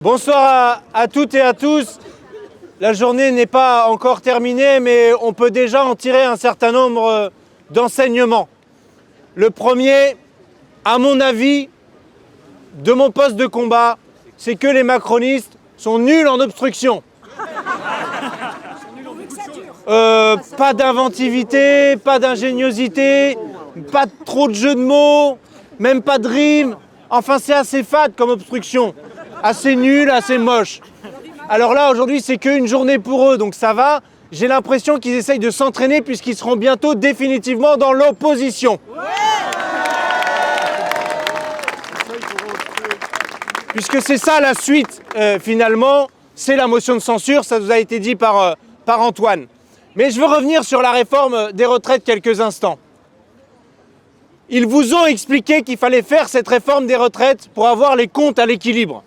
Bonsoir à toutes et à tous. La journée n'est pas encore terminée, mais on peut déjà en tirer un certain nombre d'enseignements. Le premier, à mon avis, de mon poste de combat, c'est que les macronistes sont nuls en obstruction. Pas d'inventivité, pas d'ingéniosité, pas trop de jeux de mots, même pas de rimes. Enfin, c'est assez fade comme obstruction. Assez nul, assez moche. Alors là, aujourd'hui, c'est qu'une journée pour eux, donc ça va. J'ai l'impression qu'ils essayent de s'entraîner puisqu'ils seront bientôt définitivement dans l'opposition. Puisque c'est ça la suite, finalement, c'est la motion de censure, ça vous a été dit par Antoine. Mais je veux revenir sur la réforme des retraites quelques instants. Ils vous ont expliqué qu'il fallait faire cette réforme des retraites pour avoir les comptes à l'équilibre,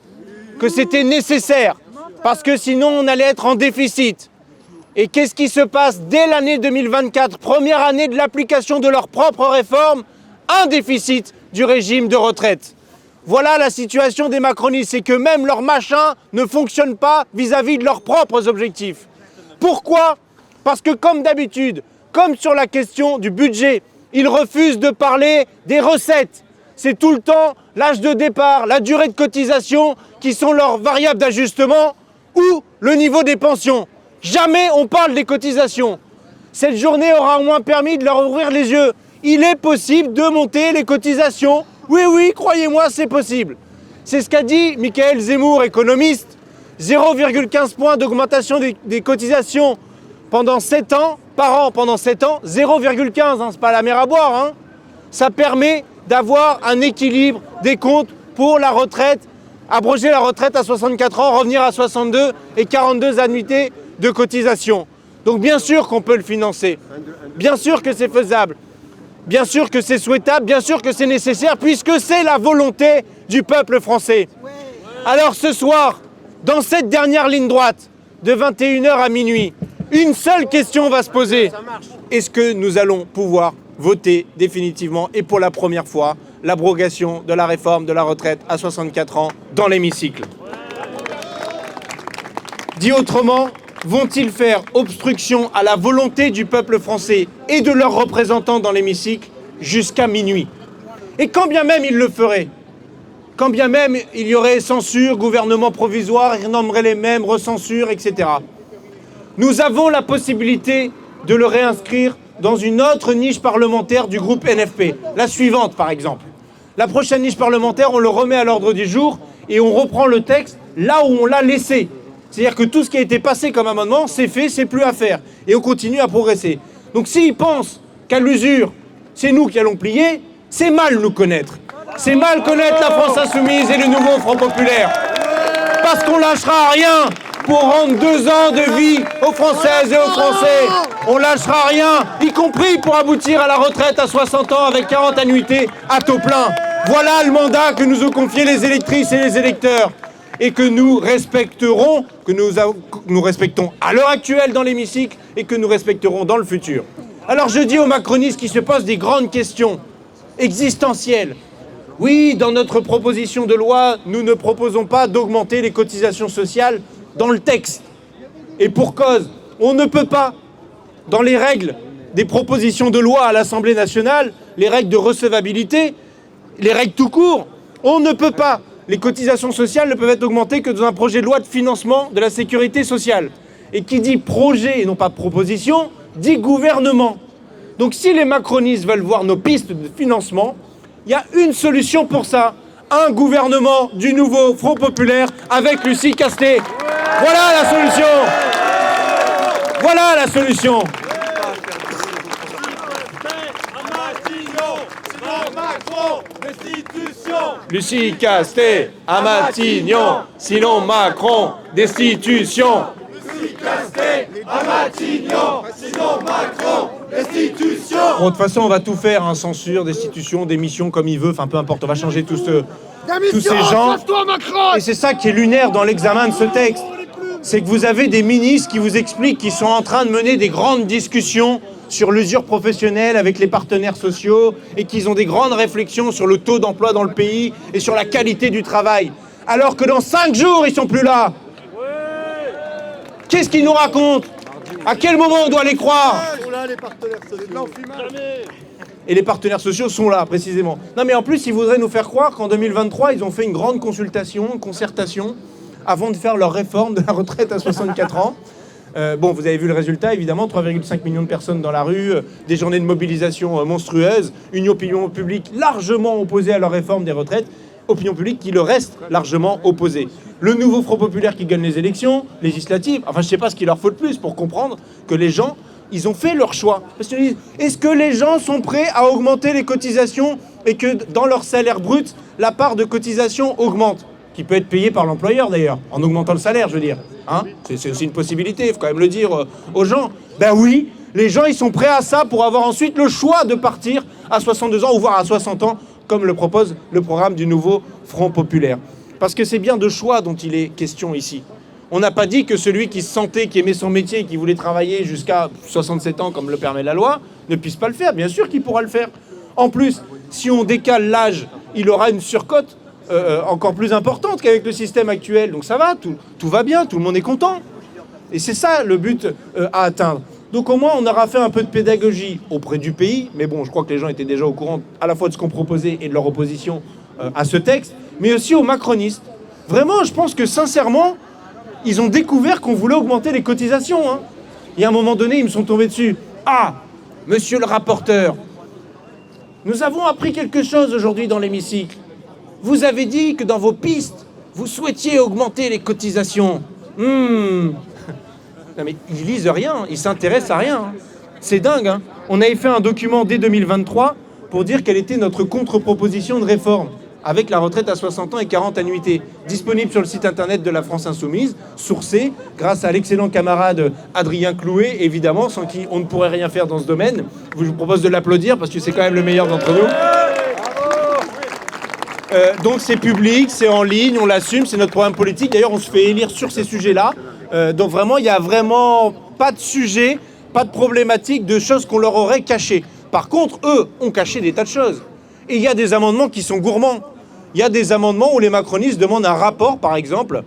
que c'était nécessaire, parce que sinon on allait être en déficit. Et qu'est-ce qui se passe dès l'année 2024, première année de l'application de leur propre réforme? Un déficit du régime de retraite. Voilà la situation des macronistes, c'est que même leur machin ne fonctionne pas vis-à-vis de leurs propres objectifs. Pourquoi? Parce que comme d'habitude, comme sur la question du budget, ils refusent de parler des recettes. C'est tout le temps l'âge de départ, la durée de cotisation qui sont leurs variables d'ajustement ou le niveau des pensions. Jamais on parle des cotisations. Cette journée aura au moins permis de leur ouvrir les yeux. Il est possible de monter les cotisations. Oui, croyez-moi, c'est possible. C'est ce qu'a dit Michael Zemmour, économiste. 0,15 points d'augmentation des cotisations pendant 7 ans, par an pendant 7 ans. 0,15, c'est pas la mer à boire. Hein. Ça permet d'avoir un équilibre des comptes pour la retraite, abroger la retraite à 64 ans, revenir à 62 et 42 annuités de cotisation. Donc bien sûr qu'on peut le financer, bien sûr que c'est faisable, bien sûr que c'est souhaitable, bien sûr que c'est nécessaire, puisque c'est la volonté du peuple français. Alors ce soir, dans cette dernière ligne droite, de 21h à minuit, une seule question va se poser. Est-ce que nous allons pouvoir voter définitivement et pour la première fois l'abrogation de la réforme de la retraite à 64 ans dans l'hémicycle? Dit autrement, vont-ils faire obstruction à la volonté du peuple français et de leurs représentants dans l'hémicycle jusqu'à minuit? Et quand bien même ils le feraient, quand bien même il y aurait censure, gouvernement provisoire, ils nommeraient les mêmes, recensure, etc. Nous avons la possibilité de le réinscrire dans une autre niche parlementaire du groupe NFP, la suivante par exemple. La prochaine niche parlementaire, on le remet à l'ordre du jour et on reprend le texte là où on l'a laissé. C'est-à-dire que tout ce qui a été passé comme amendement, c'est fait, c'est plus à faire. Et on continue à progresser. Donc s'ils pensent qu'à l'usure, c'est nous qui allons plier, c'est mal nous connaître. C'est mal connaître la France Insoumise et le nouveau Front Populaire. Parce qu'on lâchera rien pour rendre 2 ans de vie aux Françaises et aux Français. On lâchera rien, y compris pour aboutir à la retraite à 60 ans avec 40 annuités à taux plein. Voilà le mandat que nous ont confié les électrices et les électeurs et que nous respecterons, que nous respectons à l'heure actuelle dans l'hémicycle et que nous respecterons dans le futur. Alors je dis aux macronistes qui se posent des grandes questions existentielles. Oui, dans notre proposition de loi, nous ne proposons pas d'augmenter les cotisations sociales dans le texte. Et pour cause, on ne peut pas, dans les règles des propositions de loi à l'Assemblée nationale, les règles de recevabilité, les règles tout court, on ne peut pas. Les cotisations sociales ne peuvent être augmentées que dans un projet de loi de financement de la sécurité sociale. Et qui dit projet et non pas proposition, dit gouvernement. Donc si les macronistes veulent voir nos pistes de financement, il y a une solution pour ça. Un gouvernement du nouveau Front Populaire avec Lucie Castet. Voilà la solution. Voilà la solution. Lucie Castet à Matignon, sinon Macron, destitution. Lucie Castet à Matignon, sinon Macron, destitution. Bon, de toute façon, on va tout faire, hein, censure, destitution, démission, comme il veut, enfin peu importe, on va changer tous ces gens. Et c'est ça qui est lunaire dans l'examen de ce texte. C'est que vous avez des ministres qui vous expliquent qu'ils sont en train de mener des grandes discussions sur l'usure professionnelle avec les partenaires sociaux et qu'ils ont des grandes réflexions sur le taux d'emploi dans le pays et sur la qualité du travail. alors que dans 5 jours, ils sont plus là. Qu'est-ce qu'ils nous racontent? À quel moment on doit les croire? Et les partenaires sociaux sont là, précisément. Non, mais en plus, ils voudraient nous faire croire qu'en 2023, ils ont fait une grande concertation, avant de faire leur réforme de la retraite à 64 ans. Bon, vous avez vu le résultat, évidemment, 3,5 millions de personnes dans la rue, des journées de mobilisation monstrueuses, une opinion publique largement opposée à leur réforme des retraites, opinion publique qui leur reste largement opposée. Le nouveau Front populaire qui gagne les élections législatives, enfin, je ne sais pas ce qu'il leur faut de plus pour comprendre que les gens, ils ont fait leur choix. Parce qu'ils disent, est-ce que les gens sont prêts à augmenter les cotisations et que dans leur salaire brut, la part de cotisation augmente? Qui peut être payé par l'employeur d'ailleurs, en augmentant le salaire, je veux dire. Hein, c'est aussi une possibilité, il faut quand même le dire aux gens. Ben oui, les gens ils sont prêts à ça pour avoir ensuite le choix de partir à 62 ans ou voire à 60 ans, comme le propose le programme du nouveau Front populaire. Parce que c'est bien de choix dont il est question ici. On n'a pas dit que celui qui se sentait, qui aimait son métier, qui voulait travailler jusqu'à 67 ans, comme le permet la loi, ne puisse pas le faire. Bien sûr qu'il pourra le faire. En plus, si on décale l'âge, il aura une surcote encore plus importante qu'avec le système actuel. Donc ça va, tout va bien, tout le monde est content. Et c'est ça le but à atteindre. Donc au moins on aura fait un peu de pédagogie auprès du pays, mais bon, je crois que les gens étaient déjà au courant à la fois de ce qu'on proposait et de leur opposition à ce texte, mais aussi aux macronistes. Vraiment, je pense que sincèrement, ils ont découvert qu'on voulait augmenter les cotisations. Hein. Et à un moment donné, ils me sont tombés dessus. Ah, monsieur le rapporteur, nous avons appris quelque chose aujourd'hui dans l'hémicycle. Vous avez dit que dans vos pistes, vous souhaitiez augmenter les cotisations. Non mais ils lisent rien, ils s'intéressent à rien. Hein. C'est dingue. Hein. On avait fait un document dès 2023 pour dire quelle était notre contre-proposition de réforme avec la retraite à 60 ans et 40 annuités, disponible sur le site internet de la France Insoumise, sourcé grâce à l'excellent camarade Adrien Clouet, évidemment, sans qui on ne pourrait rien faire dans ce domaine. Je vous propose de l'applaudir parce que c'est quand même le meilleur d'entre nous. Donc c'est public, c'est en ligne, on l'assume, c'est notre programme politique. D'ailleurs, on se fait élire sur ces sujets-là. Donc vraiment, il n'y a vraiment pas de sujet, pas de problématique, de choses qu'on leur aurait cachées. Par contre, eux ont caché des tas de choses. Et il y a des amendements qui sont gourmands. Il y a des amendements où les macronistes demandent un rapport, par exemple,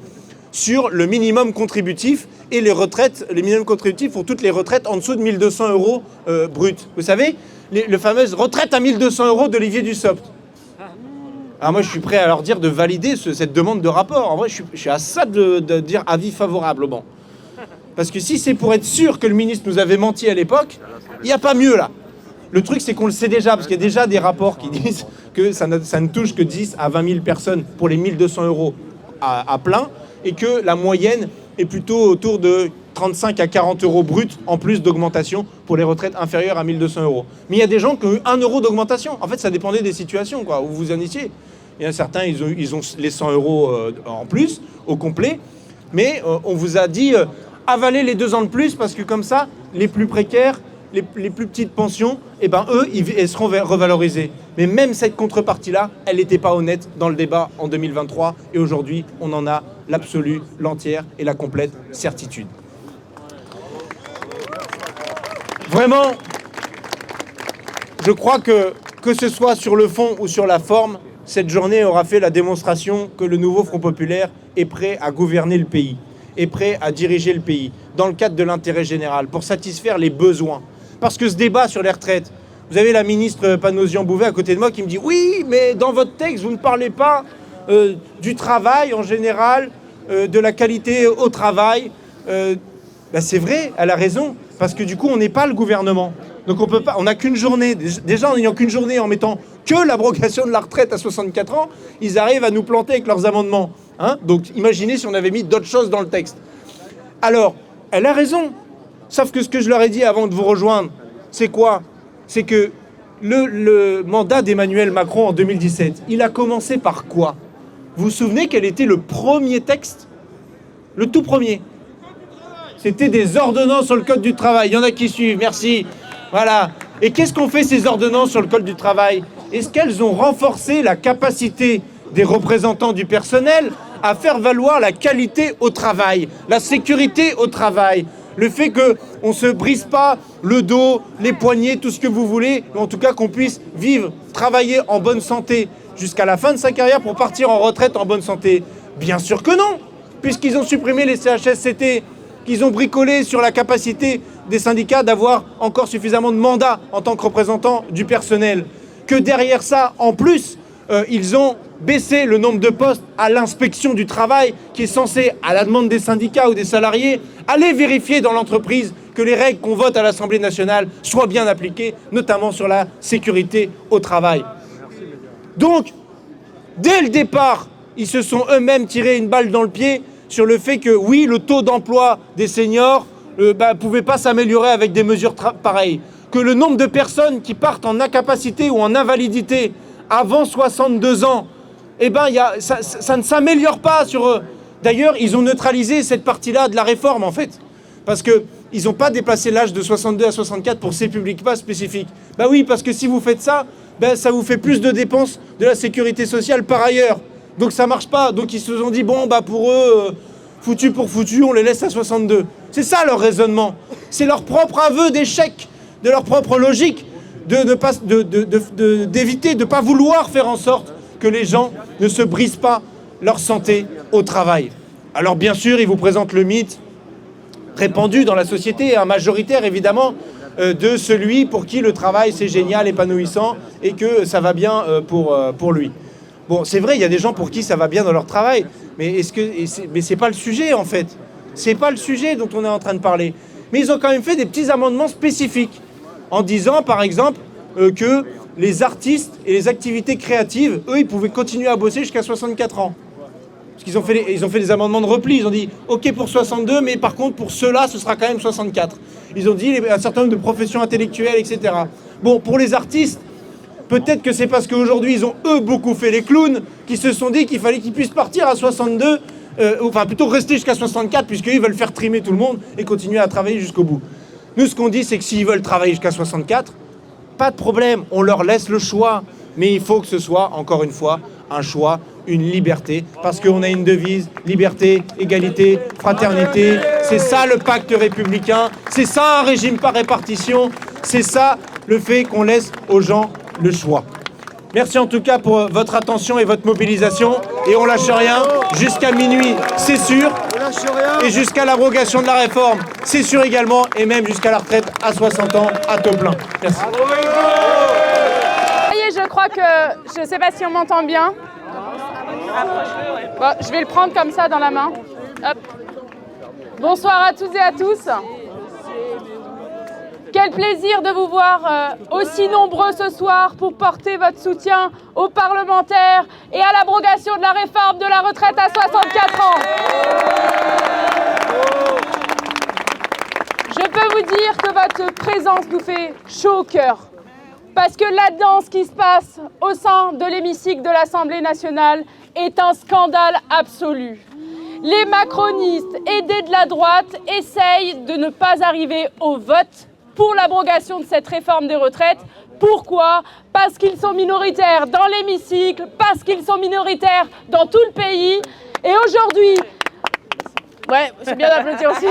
sur le minimum contributif et les retraites, les minimums contributifs pour toutes les retraites en dessous de 1 200 € brut. Vous savez, le fameuse retraite à 1 200 € d'Olivier Dussopt. Alors moi, je suis prêt à leur dire de valider cette demande de rapport. En vrai, je suis à ça de dire avis favorable au banc. Parce que si c'est pour être sûr que le ministre nous avait menti à l'époque, il n'y a pas mieux là. Le truc, c'est qu'on le sait déjà, parce qu'il y a déjà des rapports qui disent que ça ne touche que 10 à 20 000 personnes pour les 1 200 € à plein, et que la moyenne est plutôt autour de 35 à 40 € bruts en plus d'augmentation pour les retraites inférieures à 1 200 €. Mais il y a des gens qui ont eu 1 € d'augmentation. En fait, ça dépendait des situations, quoi, où vous en étiez. Il y en a certains, ils ont les 100 € en plus, au complet. Mais on vous a dit, avalez les 2 ans de plus, parce que comme ça, les plus précaires, les plus petites pensions, eh ben, elles seront revalorisées. Mais même cette contrepartie-là, elle n'était pas honnête dans le débat en 2023. Et aujourd'hui, on en a l'absolue, l'entière et la complète certitude. Vraiment, je crois que ce soit sur le fond ou sur la forme, cette journée aura fait la démonstration que le nouveau Front populaire est prêt à gouverner le pays, est prêt à diriger le pays, dans le cadre de l'intérêt général, pour satisfaire les besoins. Parce que ce débat sur les retraites, vous avez la ministre Panosian-Bouvet à côté de moi qui me dit « Oui, mais dans votre texte, vous ne parlez pas du travail en général, de la qualité au travail. » C'est vrai, elle a raison, parce que du coup, on n'est pas le gouvernement. Donc on peut pas, on n'a qu'une journée. Déjà, en n'ayant qu'une journée, en mettant que l'abrogation de la retraite à 64 ans, ils arrivent à nous planter avec leurs amendements. Hein. Donc imaginez si on avait mis d'autres choses dans le texte. Alors, elle a raison. Sauf que ce que je leur ai dit avant de vous rejoindre, c'est quoi? C'est que le mandat d'Emmanuel Macron en 2017, il a commencé par quoi? Vous vous souvenez quel était le premier texte? Le tout premier. C'était des ordonnances sur le Code du travail. Il y en a qui suivent, merci. Voilà. Et qu'est-ce qu'ont fait ces ordonnances sur le Code du travail? Est-ce qu'elles ont renforcé la capacité des représentants du personnel à faire valoir la qualité au travail, la sécurité au travail, le fait qu'on ne se brise pas le dos, les poignets, tout ce que vous voulez, mais en tout cas qu'on puisse vivre, travailler en bonne santé jusqu'à la fin de sa carrière pour partir en retraite en bonne santé. Bien sûr que non, puisqu'ils ont supprimé les CHSCT, qu'ils ont bricolé sur la capacité des syndicats d'avoir encore suffisamment de mandats en tant que représentants du personnel, que derrière ça, en plus, ils ont baissé le nombre de postes à l'inspection du travail, qui est censé, à la demande des syndicats ou des salariés, aller vérifier dans l'entreprise que les règles qu'on vote à l'Assemblée nationale soient bien appliquées, notamment sur la sécurité au travail. Donc, dès le départ, ils se sont eux-mêmes tiré une balle dans le pied sur le fait que, oui, le taux d'emploi des seniors pouvait pas s'améliorer avec des mesures pareilles. Que le nombre de personnes qui partent en incapacité ou en invalidité avant 62 ans, ça ne s'améliore pas sur eux. D'ailleurs, ils ont neutralisé cette partie-là de la réforme, en fait. Parce qu'ils n'ont pas déplacé l'âge de 62 à 64 pour ces publics-là spécifiques. Bah oui, parce que si vous faites ça, ça vous fait plus de dépenses de la sécurité sociale par ailleurs. Donc ça marche pas. Donc ils se sont dit, bon, pour eux, foutu pour foutu, on les laisse à 62. C'est ça leur raisonnement. C'est leur propre aveu d'échec, de leur propre logique, d'éviter de ne pas vouloir faire en sorte que les gens ne se brisent pas leur santé au travail. Alors bien sûr, ils vous présentent le mythe répandu dans la société, majoritaire évidemment, de celui pour qui le travail c'est génial, épanouissant et que ça va bien pour lui. Bon, c'est vrai, il y a des gens pour qui ça va bien dans leur travail, mais c'est pas le sujet en fait. C'est pas le sujet dont on est en train de parler. Mais ils ont quand même fait des petits amendements spécifiques en disant par exemple que les artistes et les activités créatives, eux, ils pouvaient continuer à bosser jusqu'à 64 ans. Parce qu'ils ont fait des amendements de repli. Ils ont dit OK pour 62, mais par contre pour ceux-là, ce sera quand même 64. Ils ont dit un certain nombre de professions intellectuelles, etc. Bon, pour les artistes, peut-être que c'est parce qu'aujourd'hui, ils ont, eux, beaucoup fait les clowns, qui se sont dit qu'il fallait qu'ils puissent partir à 62, enfin plutôt rester jusqu'à 64, puisqu'ils veulent faire trimer tout le monde et continuer à travailler jusqu'au bout. Nous, ce qu'on dit, c'est que s'ils veulent travailler jusqu'à 64, pas de problème, on leur laisse le choix. Mais il faut que ce soit, encore une fois, un choix, une liberté, parce qu'on a une devise, liberté, égalité, fraternité. C'est ça le pacte républicain, c'est ça un régime par répartition, c'est ça le fait qu'on laisse aux gens le choix. Merci en tout cas pour votre attention et votre mobilisation. Et on lâche rien jusqu'à minuit, c'est sûr. Et jusqu'à l'abrogation de la réforme, c'est sûr également. Et même jusqu'à la retraite à 60 ans à taux plein. Merci. Je crois que, je ne sais pas si on m'entend bien. Bon, je vais le prendre comme ça dans la main. Hop. Bonsoir à toutes et à tous. Quel plaisir de vous voir aussi nombreux ce soir pour porter votre soutien aux parlementaires et à l'abrogation de la réforme de la retraite à 64 ans. Je peux vous dire que votre présence nous fait chaud au cœur. Parce que là-dedans, ce qui se passe au sein de l'hémicycle de l'Assemblée nationale est un scandale absolu. Les macronistes, aidés de la droite, essayent de ne pas arriver au vote pour l'abrogation de cette réforme des retraites. Pourquoi ? Parce qu'ils sont minoritaires dans l'hémicycle, parce qu'ils sont minoritaires dans tout le pays. Et aujourd'hui... Ouais, c'est bien d'applaudir aussi.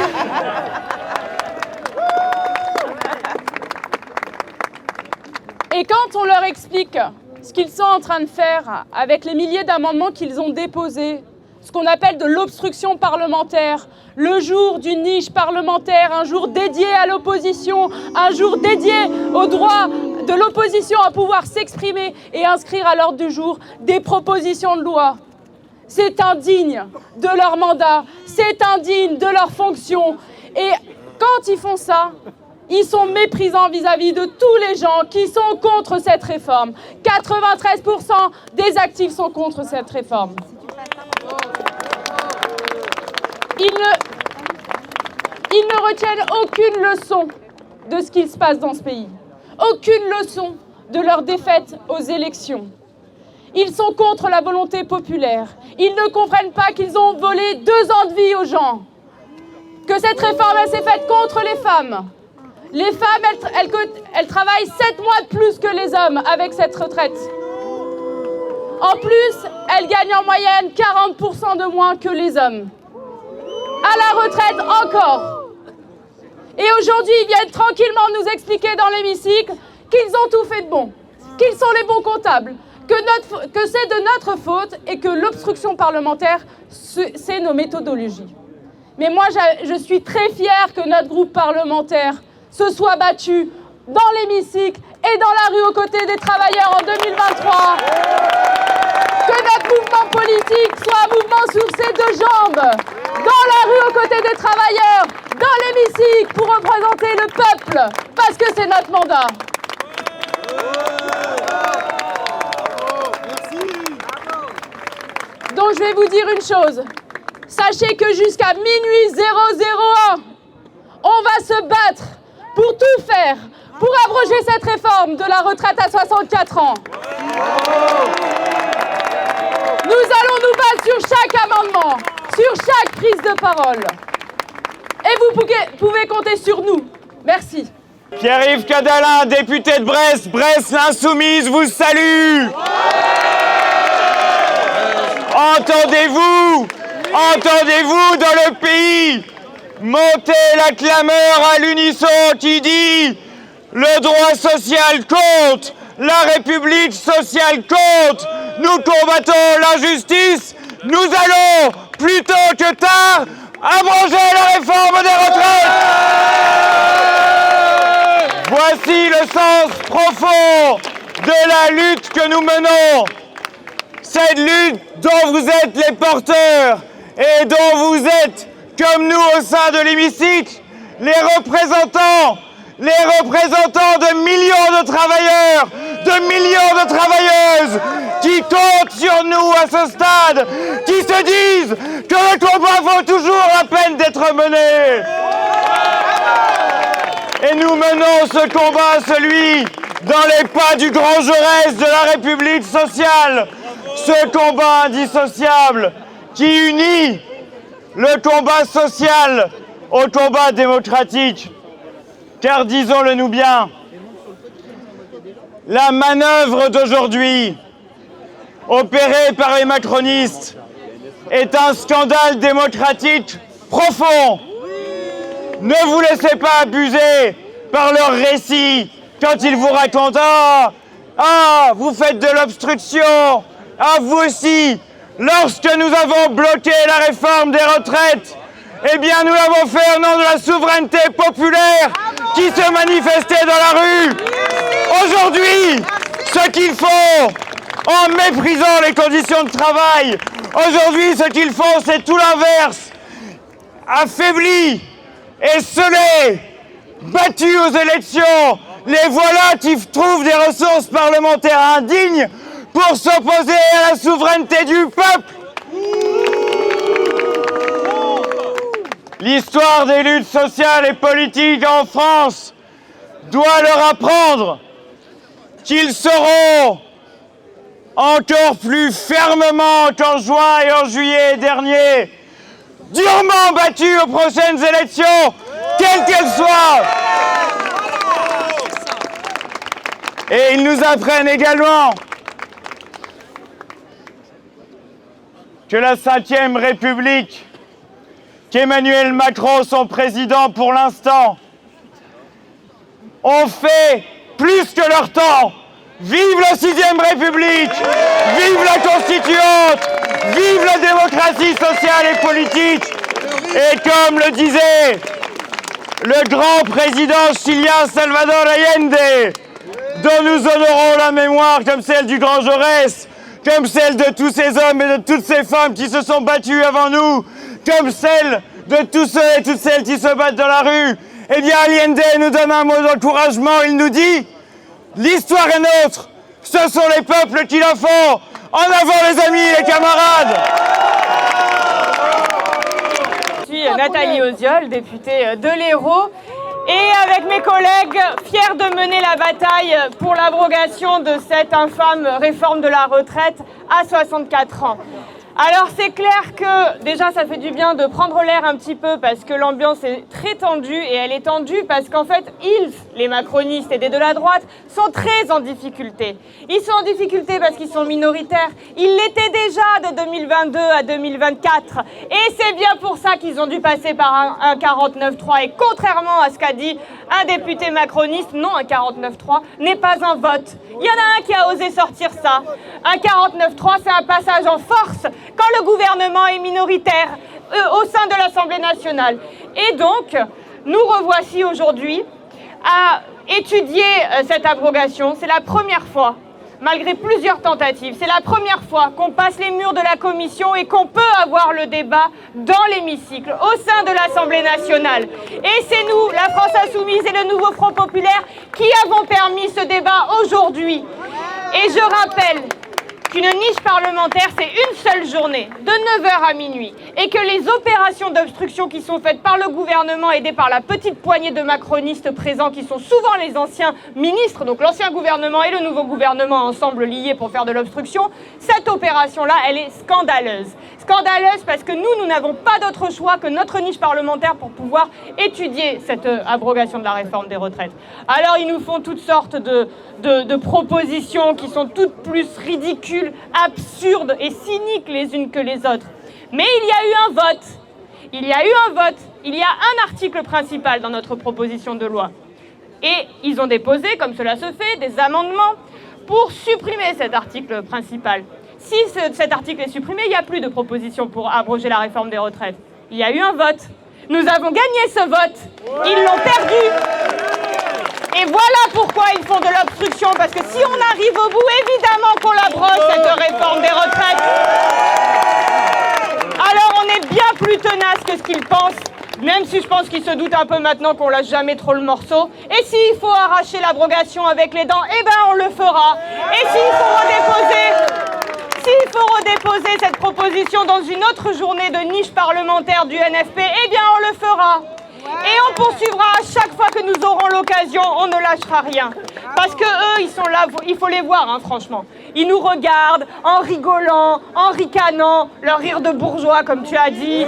Et quand on leur explique ce qu'ils sont en train de faire avec les milliers d'amendements qu'ils ont déposés, ce qu'on appelle de l'obstruction parlementaire, le jour d'une niche parlementaire, un jour dédié à l'opposition, un jour dédié au droit de l'opposition à pouvoir s'exprimer et inscrire à l'ordre du jour des propositions de loi. C'est indigne de leur mandat, c'est indigne de leur fonction. Et quand ils font ça, ils sont méprisants vis-à-vis de tous les gens qui sont contre cette réforme. 93% des actifs sont contre cette réforme. Ils ne retiennent aucune leçon de ce qu'il se passe dans ce pays. Aucune leçon de leur défaite aux élections. Ils sont contre la volonté populaire. Ils ne comprennent pas qu'ils ont volé 2 ans de vie aux gens. Que cette réforme, elle s'est faite contre les femmes. Les femmes, elles travaillent 7 mois de plus que les hommes avec cette retraite. En plus, elles gagnent en moyenne 40% de moins que les hommes. À la retraite encore. Et aujourd'hui, ils viennent tranquillement nous expliquer dans l'hémicycle qu'ils ont tout fait de bon, qu'ils sont les bons comptables, que c'est de notre faute et que l'obstruction parlementaire, c'est nos méthodologies. Mais moi, je suis très fière que notre groupe parlementaire se soit battu dans l'hémicycle et dans la rue aux côtés des travailleurs en 2023. Que notre mouvement politique soit un mouvement sur ses deux jambes, dans la rue aux côtés des travailleurs, dans l'hémicycle pour représenter le peuple, parce que c'est notre mandat. Donc je vais vous dire une chose. Sachez que jusqu'à minuit 001, on va se battre pour tout faire, pour abroger cette réforme de la retraite à 64 ans. Nous allons nous battre sur chaque amendement, sur chaque prise de parole. Et vous pouvez compter sur nous. Merci. Pierre-Yves Cadalin, député de Brest, Brest l'Insoumise vous salue. Entendez-vous dans le pays monter la clameur à l'unisson qui dit le droit social compte, la République sociale compte, nous combattons l'injustice, nous allons, plus tôt que tard, abroger la réforme des retraites. Voici le sens profond de la lutte que nous menons. Cette lutte dont vous êtes les porteurs et dont vous êtes, comme nous au sein de l'hémicycle, les représentants de millions de travailleurs, de millions de travailleuses qui comptent sur nous à ce stade, qui se disent que le combat vaut toujours la peine d'être mené. Et nous menons ce combat, celui dans les pas du grand Jaurès de la République sociale, ce combat indissociable qui unit le combat social au combat démocratique. Car disons-le nous bien, la manœuvre d'aujourd'hui, opérée par les macronistes, est un scandale démocratique profond. Ne vous laissez pas abuser par leurs récits quand ils vous racontent « Ah, vous faites de l'obstruction !» Ah, vous aussi, lorsque nous avons bloqué la réforme des retraites, eh bien nous l'avons fait au nom de la souveraineté populaire qui se manifestait dans la rue. Aujourd'hui, ce qu'ils font, en méprisant les conditions de travail, aujourd'hui ce qu'ils font c'est tout l'inverse. Affaiblis, esseulés, battus aux élections, les voilà qui trouvent des ressources parlementaires indignes pour s'opposer à la souveraineté du peuple. L'histoire des luttes sociales et politiques en France doit leur apprendre qu'ils seront encore plus fermement qu'en juin et en juillet dernier, durement battus aux prochaines élections, quelles qu'elles soient. Et ils nous apprennent également que la Ve République, qu'Emmanuel Macron, son président pour l'instant, ont fait plus que leur temps. Vive la Sixième République, vive la Constituante, vive la démocratie sociale et politique. Et comme le disait le grand président chilien Salvador Allende, dont nous honorons la mémoire comme celle du grand Jaurès, comme celle de tous ces hommes et de toutes ces femmes qui se sont battus avant nous, comme celle de tous ceux et toutes celles qui se battent dans la rue, eh bien Allende nous donne un mot d'encouragement, il nous dit « L'histoire est nôtre, ce sont les peuples qui la font, en avant les amis et les camarades !» Je suis Nathalie Oziol, députée de l'Hérault, et avec mes collègues, fiers de mener la bataille pour l'abrogation de cette infâme réforme de la retraite à 64 ans. Alors c'est clair que déjà ça fait du bien de prendre l'air un petit peu parce que l'ambiance est très tendue et elle est tendue parce qu'en fait ils, les macronistes et des de la droite, sont très en difficulté. Ils sont en difficulté parce qu'ils sont minoritaires. Ils l'étaient déjà de 2022 à 2024 et c'est bien pour ça qu'ils ont dû passer par un 49-3 et contrairement à ce qu'a dit un député macroniste, non, un 49-3 n'est pas un vote. Il y en a un qui a osé sortir ça. Un 49-3 c'est un passage en force quand le gouvernement est minoritaire au sein de l'Assemblée nationale. Et donc, nous revoici aujourd'hui à étudier cette abrogation. C'est la première fois, malgré plusieurs tentatives, c'est la première fois qu'on passe les murs de la commission et qu'on peut avoir le débat dans l'hémicycle, au sein de l'Assemblée nationale. Et c'est nous, la France Insoumise et le Nouveau Front Populaire, qui avons permis ce débat aujourd'hui. Et je rappelle qu'une niche parlementaire, c'est une seule journée, de 9h à minuit, et que les opérations d'obstruction qui sont faites par le gouvernement, aidé par la petite poignée de macronistes présents, qui sont souvent les anciens ministres, donc l'ancien gouvernement et le nouveau gouvernement ensemble liés pour faire de l'obstruction, cette opération-là, elle est scandaleuse. Scandaleuse parce que nous n'avons pas d'autre choix que notre niche parlementaire pour pouvoir étudier cette abrogation de la réforme des retraites. Alors ils nous font toutes sortes de propositions qui sont toutes plus ridicules, absurdes et cyniques les unes que les autres. Mais il y a eu un vote. Il y a eu un vote. Il y a un article principal dans notre proposition de loi. Et ils ont déposé, comme cela se fait, des amendements pour supprimer cet article principal. Si cet article est supprimé, il n'y a plus de proposition pour abroger la réforme des retraites. Il y a eu un vote. Nous avons gagné ce vote. Ils l'ont perdu. Et voilà pourquoi ils font de l'obstruction, parce que si on arrive au bout, évidemment qu'on l'abroge, cette réforme des retraites. Alors on est bien plus tenace que ce qu'ils pensent, même si je pense qu'ils se doutent un peu maintenant qu'on lâche jamais trop le morceau. Et s'il faut arracher l'abrogation avec les dents, eh ben on le fera. Et s'il faut redéposer cette proposition dans une autre journée de niche parlementaire du NFP, eh bien on le fera. Et on poursuivra à chaque fois que nous aurons l'occasion, on ne lâchera rien. Parce que eux, ils sont là, il faut les voir, hein, franchement. Ils nous regardent en rigolant, en ricanant, leur rire de bourgeois, comme tu as dit.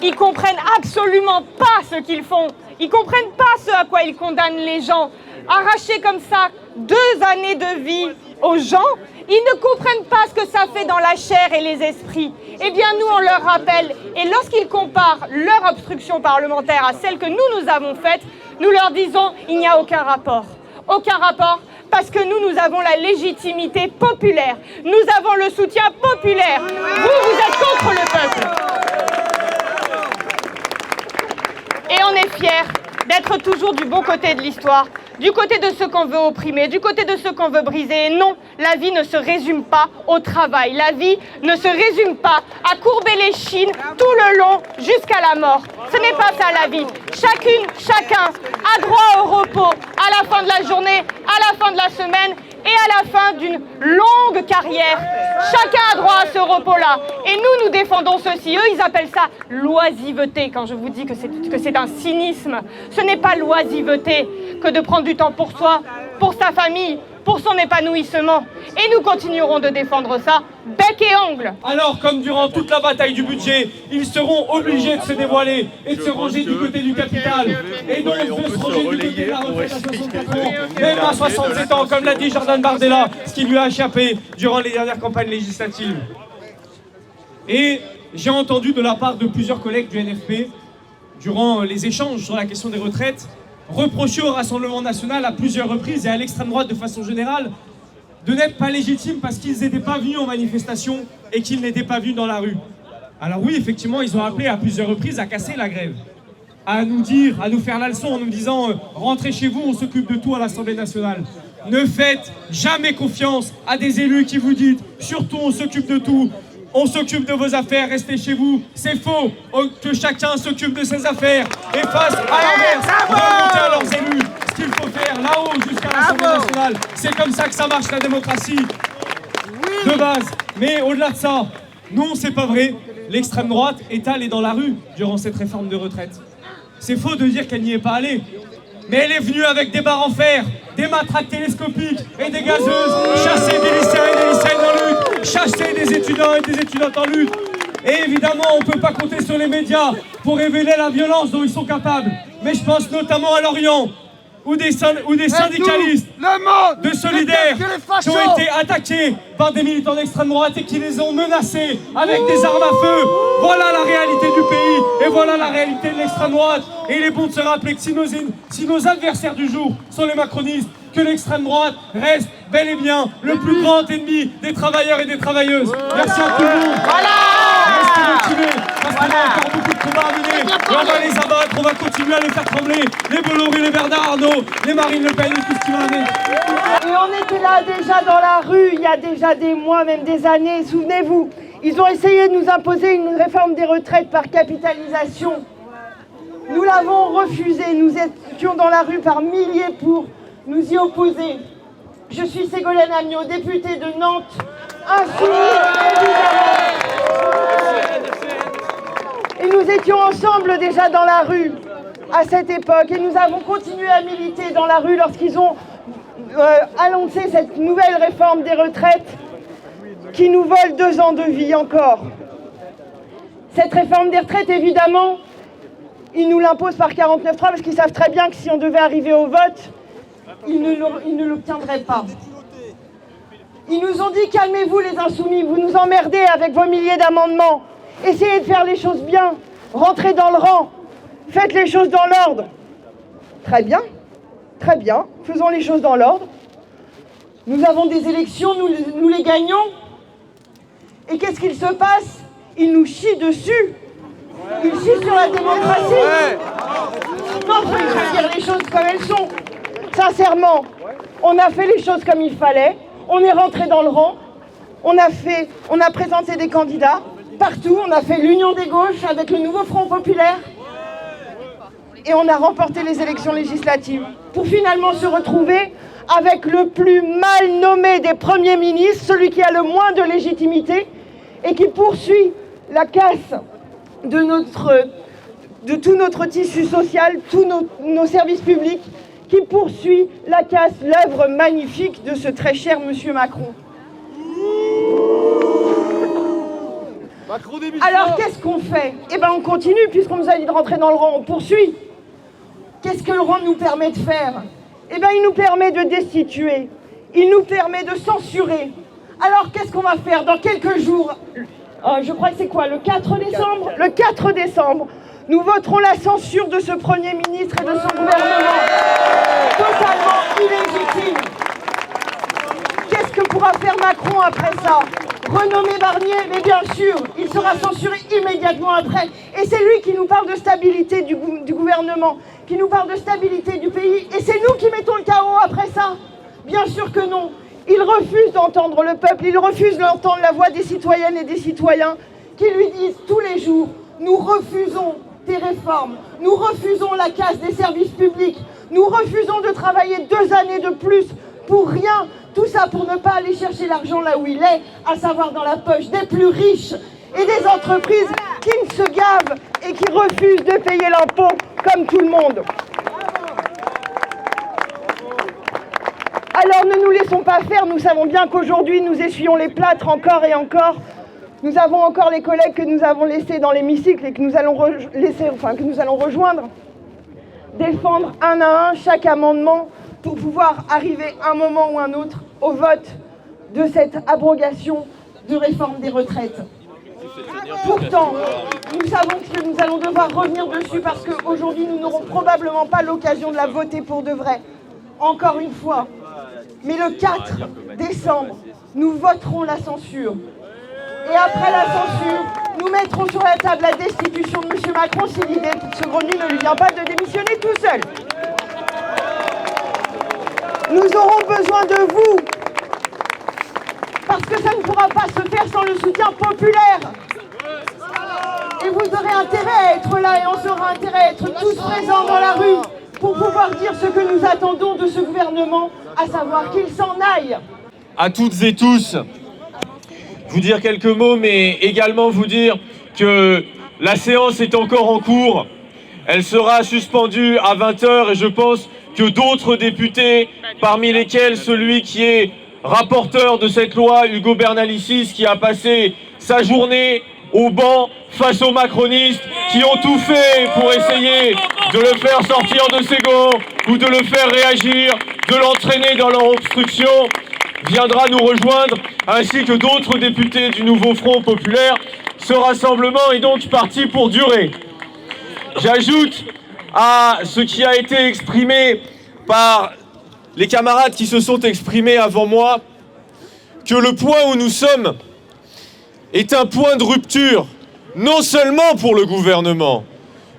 Ils comprennent absolument pas ce qu'ils font. Ils comprennent pas ce à quoi ils condamnent les gens. Arracher comme ça 2 années de vie aux gens, ils ne comprennent pas ce que ça fait dans la chair et les esprits. Eh bien, nous, on leur rappelle. Et lorsqu'ils comparent leur obstruction parlementaire à celle que nous avons faite, nous leur disons, il n'y a aucun rapport. Aucun rapport, parce que nous avons la légitimité populaire. Nous avons le soutien populaire. Vous êtes contre le peuple. Et on est fiers d'être toujours du bon côté de l'histoire, du côté de ceux qu'on veut opprimer, du côté de ceux qu'on veut briser. Et non, la vie ne se résume pas au travail. La vie ne se résume pas à courber les chines tout le long jusqu'à la mort. Ce n'est pas ça la vie. Chacune, chacun a droit au repos à la fin de la journée, à la fin de la semaine et à la fin d'une longue carrière. Chacun a droit à ce repos-là. Et nous défendons ceci. Eux, ils appellent ça l'oisiveté. Quand je vous dis que c'est un cynisme, ce n'est pas l'oisiveté que de prendre du temps pour soi, pour sa famille, pour son épanouissement. Et nous continuerons de défendre ça, bec et ongle. Alors, comme durant toute la bataille du budget, ils seront obligés de se dévoiler et de se ranger du côté du capital. Et donc de se ranger du côté de la retraite à 64 ans, même à 67 ans, comme l'a dit Jordan Bardella, ce qui lui a échappé durant les dernières campagnes législatives. Et j'ai entendu de la part de plusieurs collègues du NFP, durant les échanges sur la question des retraites, reprocher au Rassemblement national à plusieurs reprises et à l'extrême droite de façon générale de n'être pas légitimes parce qu'ils n'étaient pas venus en manifestation et qu'ils n'étaient pas venus dans la rue. Alors oui, effectivement, ils ont appelé à plusieurs reprises à casser la grève, à nous dire, à nous faire la leçon en nous disant rentrez chez vous, on s'occupe de tout à l'Assemblée nationale. Ne faites jamais confiance à des élus qui vous disent surtout on s'occupe de tout. On s'occupe de vos affaires, restez chez vous. C'est faux que chacun s'occupe de ses affaires et fasse à l'inverse, remonter à leurs élus ce qu'il faut faire là-haut jusqu'à l'Assemblée nationale. C'est comme ça que ça marche la démocratie de base. Mais au-delà de ça, non, c'est pas vrai. L'extrême droite est allée dans la rue durant cette réforme de retraite. C'est faux de dire qu'elle n'y est pas allée. Mais elle est venue avec des barres en fer, des matraques télescopiques et des gazeuses, chasser des lycéens et des lycéennes en lutte. chasser des étudiants et des étudiantes en lutte. Et évidemment, on ne peut pas compter sur les médias pour révéler la violence dont ils sont capables. Mais je pense notamment à Lorient, où des syndicalistes de Solidaires qui ont été attaqués par des militants d'extrême droite et qui les ont menacés avec des armes à feu. Voilà la réalité du pays et voilà la réalité de l'extrême droite. Et il est bon de se rappeler que si nos adversaires du jour sont les macronistes, que l'extrême droite reste bel et bien le plus grand ennemi des travailleurs et des travailleuses. Merci à tout le monde. Restez motivés, parce qu'on a encore beaucoup de combats à mener. Et on va les abattre, on va continuer à les faire trembler. Les Bolloré, les Bernard Arnault, les Marine Le Pen et tout ce qui va avec. Et on était là déjà dans la rue, il y a déjà des mois, même des années, souvenez-vous. Ils ont essayé de nous imposer une réforme des retraites par capitalisation. Nous l'avons refusé, nous étions dans la rue par milliers pour nous y opposer. Je suis Ségolène Amiot, députée de Nantes, insoumise évidemment. Et nous étions ensemble déjà dans la rue à cette époque et nous avons continué à militer dans la rue lorsqu'ils ont annoncé cette nouvelle réforme des retraites qui nous vole 2 ans de vie encore. Cette réforme des retraites, évidemment, ils nous l'imposent par 49.3 parce qu'ils savent très bien que si on devait arriver au vote, ils ne l'obtiendraient pas. Ils nous ont dit « Calmez-vous les insoumis, vous nous emmerdez avec vos milliers d'amendements. Essayez de faire les choses bien, rentrez dans le rang, faites les choses dans l'ordre. » Très bien, faisons les choses dans l'ordre. Nous avons des élections, nous les gagnons. Et qu'est-ce qu'il se passe? Ils nous chient dessus. Ils chient sur la démocratie. Non, il faut dire les choses comme elles sont. Sincèrement, on a fait les choses comme il fallait, on est rentré dans le rang, on a présenté des candidats partout, on a fait l'union des gauches avec le nouveau Front populaire et on a remporté les élections législatives pour finalement se retrouver avec le plus mal nommé des premiers ministres, celui qui a le moins de légitimité et qui poursuit la casse de tout notre tissu social, tous nos services publics, qui poursuit la casse, l'œuvre magnifique de ce très cher monsieur Macron. Alors qu'est-ce qu'on fait? Eh bien on continue, puisqu'on nous a dit de rentrer dans le rang, on poursuit. Qu'est-ce que le rang nous permet de faire? Eh bien il nous permet de destituer, il nous permet de censurer. Alors qu'est-ce qu'on va faire dans quelques jours? Je crois que c'est quoi, le 4 décembre? Le 4 décembre, nous voterons la censure de ce Premier ministre et de son gouvernement. Totalement illégitime. Qu'est-ce que pourra faire Macron après ça? Renommer Barnier, mais bien sûr, il sera censuré immédiatement après. Et c'est lui qui nous parle de stabilité du gouvernement, qui nous parle de stabilité du pays. Et c'est nous qui mettons le chaos après ça? Bien sûr que non. Il refuse d'entendre le peuple, il refuse d'entendre la voix des citoyennes et des citoyens qui lui disent tous les jours « Nous refusons tes réformes, nous refusons la casse des services publics, nous refusons de travailler 2 années de plus pour rien, tout ça pour ne pas aller chercher l'argent là où il est, à savoir dans la poche des plus riches et des entreprises qui ne se gavent et qui refusent de payer l'impôt comme tout le monde. » Alors ne nous laissons pas faire, nous savons bien qu'aujourd'hui nous essuyons les plâtres encore et encore. Nous avons encore les collègues que nous avons laissés dans l'hémicycle et que nous allons rejoindre. Défendre un à un chaque amendement pour pouvoir arriver un moment ou un autre au vote de cette abrogation de réforme des retraites. Pourtant, nous savons que nous allons devoir revenir dessus parce qu'aujourd'hui nous n'aurons probablement pas l'occasion de la voter pour de vrai. Encore une fois. Mais le 4 décembre, nous voterons la censure. Et après la censure, nous mettrons sur la table la destitution de M. Macron si l'idée saugrenue ne lui vient pas de démissionner tout seul. Nous aurons besoin de vous, parce que ça ne pourra pas se faire sans le soutien populaire. Et vous aurez intérêt à être là et on aura intérêt à être tous présents dans la rue pour pouvoir dire ce que nous attendons de ce gouvernement, à savoir qu'il s'en aille. À toutes et tous, vous dire quelques mots, mais également vous dire que la séance est encore en cours. Elle sera suspendue à 20h et je pense que d'autres députés, parmi lesquels celui qui est rapporteur de cette loi, Ugo Bernalicis, qui a passé sa journée au banc face aux macronistes qui ont tout fait pour essayer de le faire sortir de ses gonds ou de le faire réagir, de l'entraîner dans leur obstruction, viendra nous rejoindre, ainsi que d'autres députés du nouveau Front populaire. Ce rassemblement est donc parti pour durer. J'ajoute à ce qui a été exprimé par les camarades qui se sont exprimés avant moi que le point où nous sommes est un point de rupture, non seulement pour le gouvernement,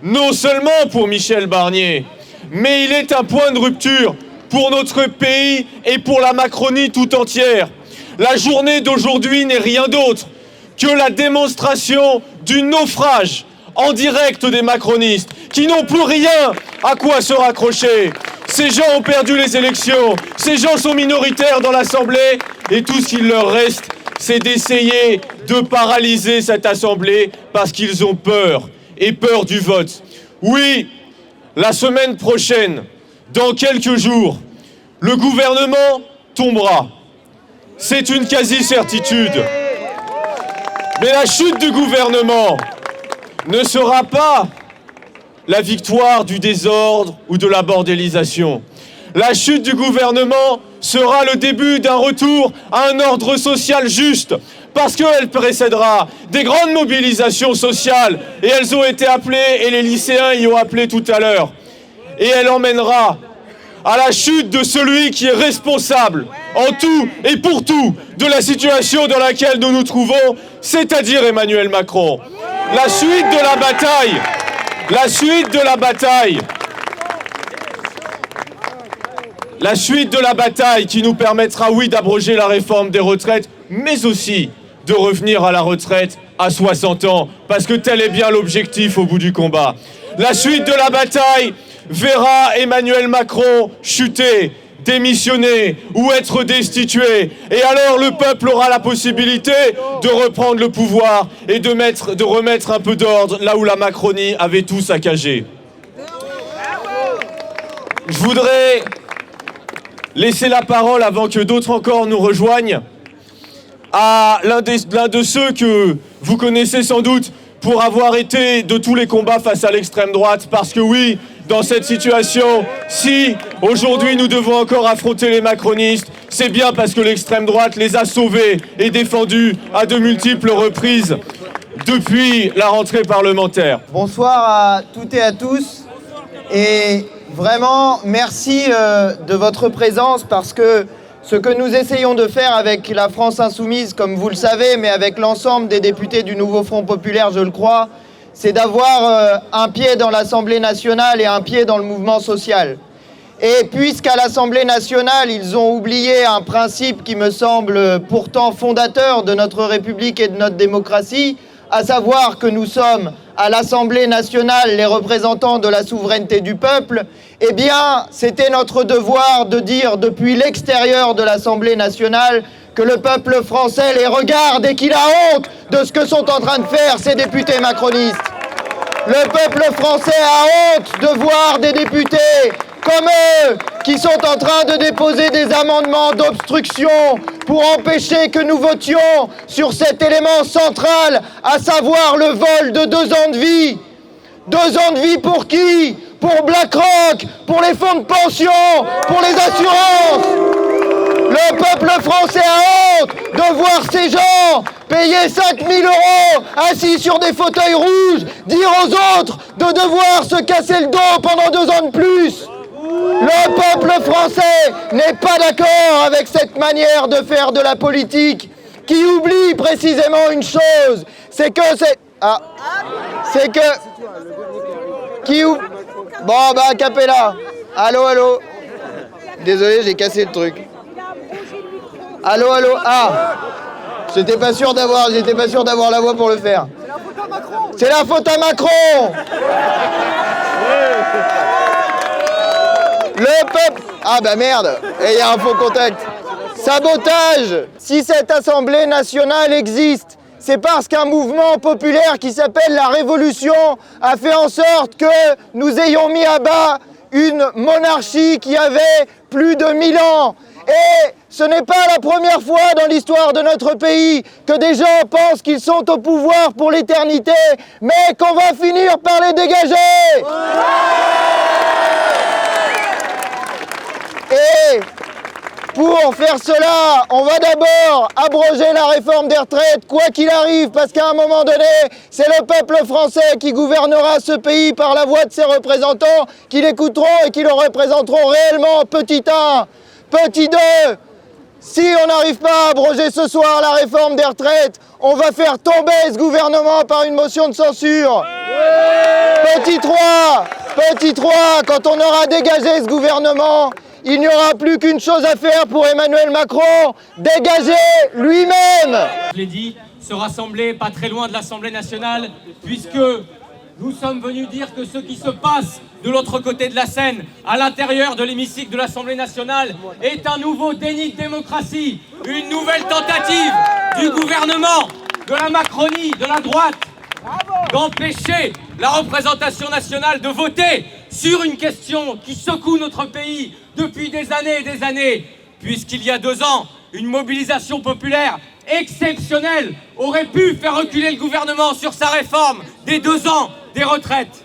non seulement pour Michel Barnier, mais il est un point de rupture pour notre pays et pour la Macronie tout entière. La journée d'aujourd'hui n'est rien d'autre que la démonstration du naufrage en direct des macronistes, qui n'ont plus rien à quoi se raccrocher. Ces gens ont perdu les élections, ces gens sont minoritaires dans l'Assemblée, et tout ce qu'il leur reste, c'est d'essayer de paralyser cette Assemblée parce qu'ils ont peur, et peur du vote. Oui, la semaine prochaine, dans quelques jours, le gouvernement tombera. C'est une quasi-certitude. Mais la chute du gouvernement ne sera pas la victoire du désordre ou de la bordélisation. La chute du gouvernement sera le début d'un retour à un ordre social juste, parce qu'elle précédera des grandes mobilisations sociales, et elles ont été appelées, et les lycéens y ont appelé tout à l'heure. Et elle emmènera à la chute de celui qui est responsable en tout et pour tout de la situation dans laquelle nous nous trouvons, c'est-à-dire Emmanuel Macron. La suite de la bataille qui nous permettra, oui, d'abroger la réforme des retraites, mais aussi de revenir à la retraite à 60 ans, parce que tel est bien l'objectif au bout du combat. La suite de la bataille verra Emmanuel Macron chuter, démissionner ou être destitué. Et alors le peuple aura la possibilité de reprendre le pouvoir et de remettre un peu d'ordre là où la Macronie avait tout saccagé. Je voudrais laisser la parole, avant que d'autres encore nous rejoignent, à l'un de ceux que vous connaissez sans doute pour avoir été de tous les combats face à l'extrême droite, parce que oui, dans cette situation, si aujourd'hui nous devons encore affronter les macronistes, c'est bien parce que l'extrême droite les a sauvés et défendus à de multiples reprises depuis la rentrée parlementaire. Bonsoir à toutes et à tous, et vraiment merci de votre présence, parce que ce que nous essayons de faire avec la France Insoumise, comme vous le savez, mais avec l'ensemble des députés du Nouveau Front Populaire, je le crois, c'est d'avoir un pied dans l'Assemblée nationale et un pied dans le mouvement social. Et puisqu'à l'Assemblée nationale, ils ont oublié un principe qui me semble pourtant fondateur de notre République et de notre démocratie, à savoir que nous sommes à l'Assemblée nationale les représentants de la souveraineté du peuple, eh bien, c'était notre devoir de dire depuis l'extérieur de l'Assemblée nationale que le peuple français les regarde et qu'il a honte de ce que sont en train de faire ces députés macronistes. Le peuple français a honte de voir des députés comme eux qui sont en train de déposer des amendements d'obstruction pour empêcher que nous votions sur cet élément central, à savoir le vol de 2 ans de vie. 2 ans de vie pour qui? Pour BlackRock, pour les fonds de pension, pour les assurances. Le peuple français a honte de voir ces gens payer 5 000 € assis sur des fauteuils rouges, dire aux autres de devoir se casser le dos pendant 2 ans de plus. Le peuple français n'est pas d'accord avec cette manière de faire de la politique, qui oublie précisément une chose, c'est que c'est... Ah, c'est que... Qui oublie... Bon, bah, Capella. Allô, allô. Désolé, j'ai cassé le truc. Allô, allô. Ah, j'étais pas sûr d'avoir la voix pour le faire. C'est la faute à Macron. Le peuple... Ah bah merde, et il y a un faux contact. Sabotage. Si cette Assemblée nationale existe, c'est parce qu'un mouvement populaire qui s'appelle la Révolution a fait en sorte que nous ayons mis à bas une monarchie qui avait plus de 1000 ans. Et ce n'est pas la première fois dans l'histoire de notre pays que des gens pensent qu'ils sont au pouvoir pour l'éternité, mais qu'on va finir par les dégager. Et pour faire cela, on va d'abord abroger la réforme des retraites, quoi qu'il arrive, parce qu'à un moment donné, c'est le peuple français qui gouvernera ce pays par la voix de ses représentants, qui l'écouteront et qui le représenteront réellement. Petit 1, petit 2, si on n'arrive pas à abroger ce soir la réforme des retraites, on va faire tomber ce gouvernement par une motion de censure. Petit 3, quand on aura dégagé ce gouvernement, il n'y aura plus qu'une chose à faire pour Emmanuel Macron, dégager lui-même. Je l'ai dit, se rassembler pas très loin de l'Assemblée nationale, puisque nous sommes venus dire que ce qui se passe de l'autre côté de la Seine, à l'intérieur de l'hémicycle de l'Assemblée nationale, est un nouveau déni de démocratie, une nouvelle tentative du gouvernement, de la Macronie, de la droite, d'empêcher la représentation nationale de voter sur une question qui secoue notre pays depuis des années et des années, puisqu'il y a 2 ans, une mobilisation populaire exceptionnelle aurait pu faire reculer le gouvernement sur sa réforme des 2 ans des retraites.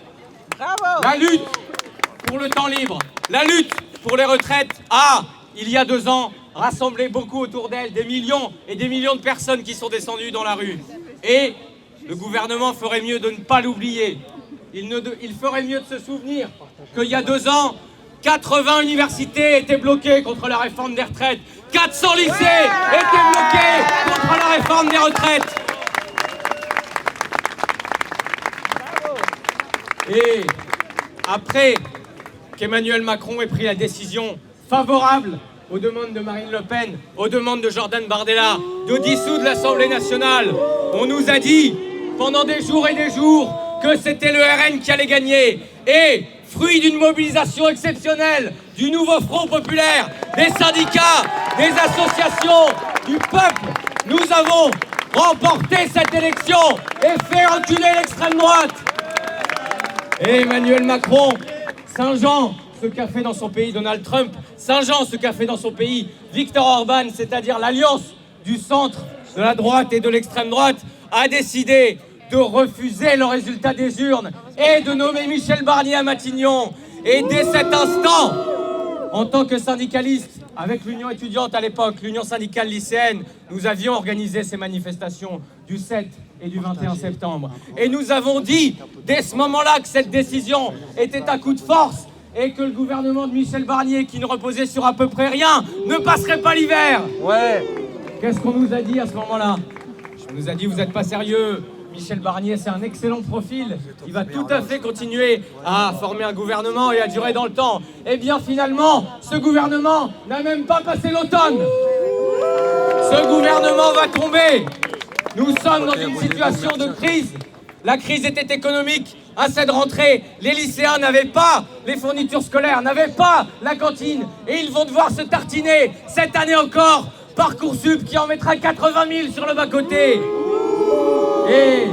Bravo. La lutte pour le temps libre, la lutte pour les retraites a, il y a 2 ans, rassemblé beaucoup autour d'elle, des millions et des millions de personnes qui sont descendues dans la rue. Et le gouvernement ferait mieux de ne pas l'oublier. Il ferait mieux de se souvenir qu'il y a 2 ans, 80 universités étaient bloquées contre la réforme des retraites. 400 lycées étaient bloqués contre la réforme des retraites. Et après qu'Emmanuel Macron ait pris la décision favorable aux demandes de Marine Le Pen, aux demandes de Jordan Bardella, de dissoudre l'Assemblée nationale, on nous a dit pendant des jours et des jours que c'était le RN qui allait gagner. Et fruit d'une mobilisation exceptionnelle, du nouveau Front populaire, des syndicats, des associations, du peuple, nous avons remporté cette élection et fait reculer l'extrême droite. Et Emmanuel Macron, Saint-Jean, ce qu'a fait dans son pays Donald Trump, Saint-Jean, ce qu'a fait dans son pays Viktor Orban, c'est-à-dire l'alliance du centre, de la droite et de l'extrême droite, a décidé de refuser le résultat des urnes et de nommer Michel Barnier à Matignon. Et dès cet instant, en tant que syndicaliste, avec l'Union étudiante à l'époque, l'Union syndicale lycéenne, nous avions organisé ces manifestations du 7 et du 21 septembre. Et nous avons dit, dès ce moment-là, que cette décision était un coup de force et que le gouvernement de Michel Barnier, qui ne reposait sur à peu près rien, ne passerait pas l'hiver. Ouais. Qu'est-ce qu'on nous a dit à ce moment-là? On nous a dit, vous n'êtes pas sérieux. Michel Barnier, c'est un excellent profil. Il va tout à fait continuer à former un gouvernement et à durer dans le temps. Eh bien, finalement, ce gouvernement n'a même pas passé l'automne. Ce gouvernement va tomber. Nous sommes dans une situation de crise. La crise était économique. À cette rentrée, les lycéens n'avaient pas les fournitures scolaires, n'avaient pas la cantine. Et ils vont devoir se tartiner, cette année encore, Parcoursup qui en mettra 80 000 sur le bas-côté. Et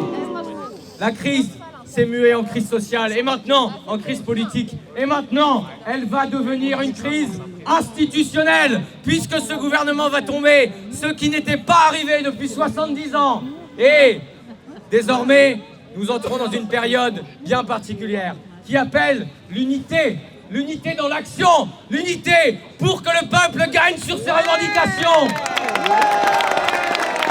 la crise s'est muée en crise sociale et maintenant en crise politique. Et maintenant, elle va devenir une crise institutionnelle puisque ce gouvernement va tomber, ce qui n'était pas arrivé depuis 70 ans. Et désormais, nous entrons dans une période bien particulière qui appelle l'unité. L'unité dans l'action, l'unité pour que le peuple gagne sur ses revendications.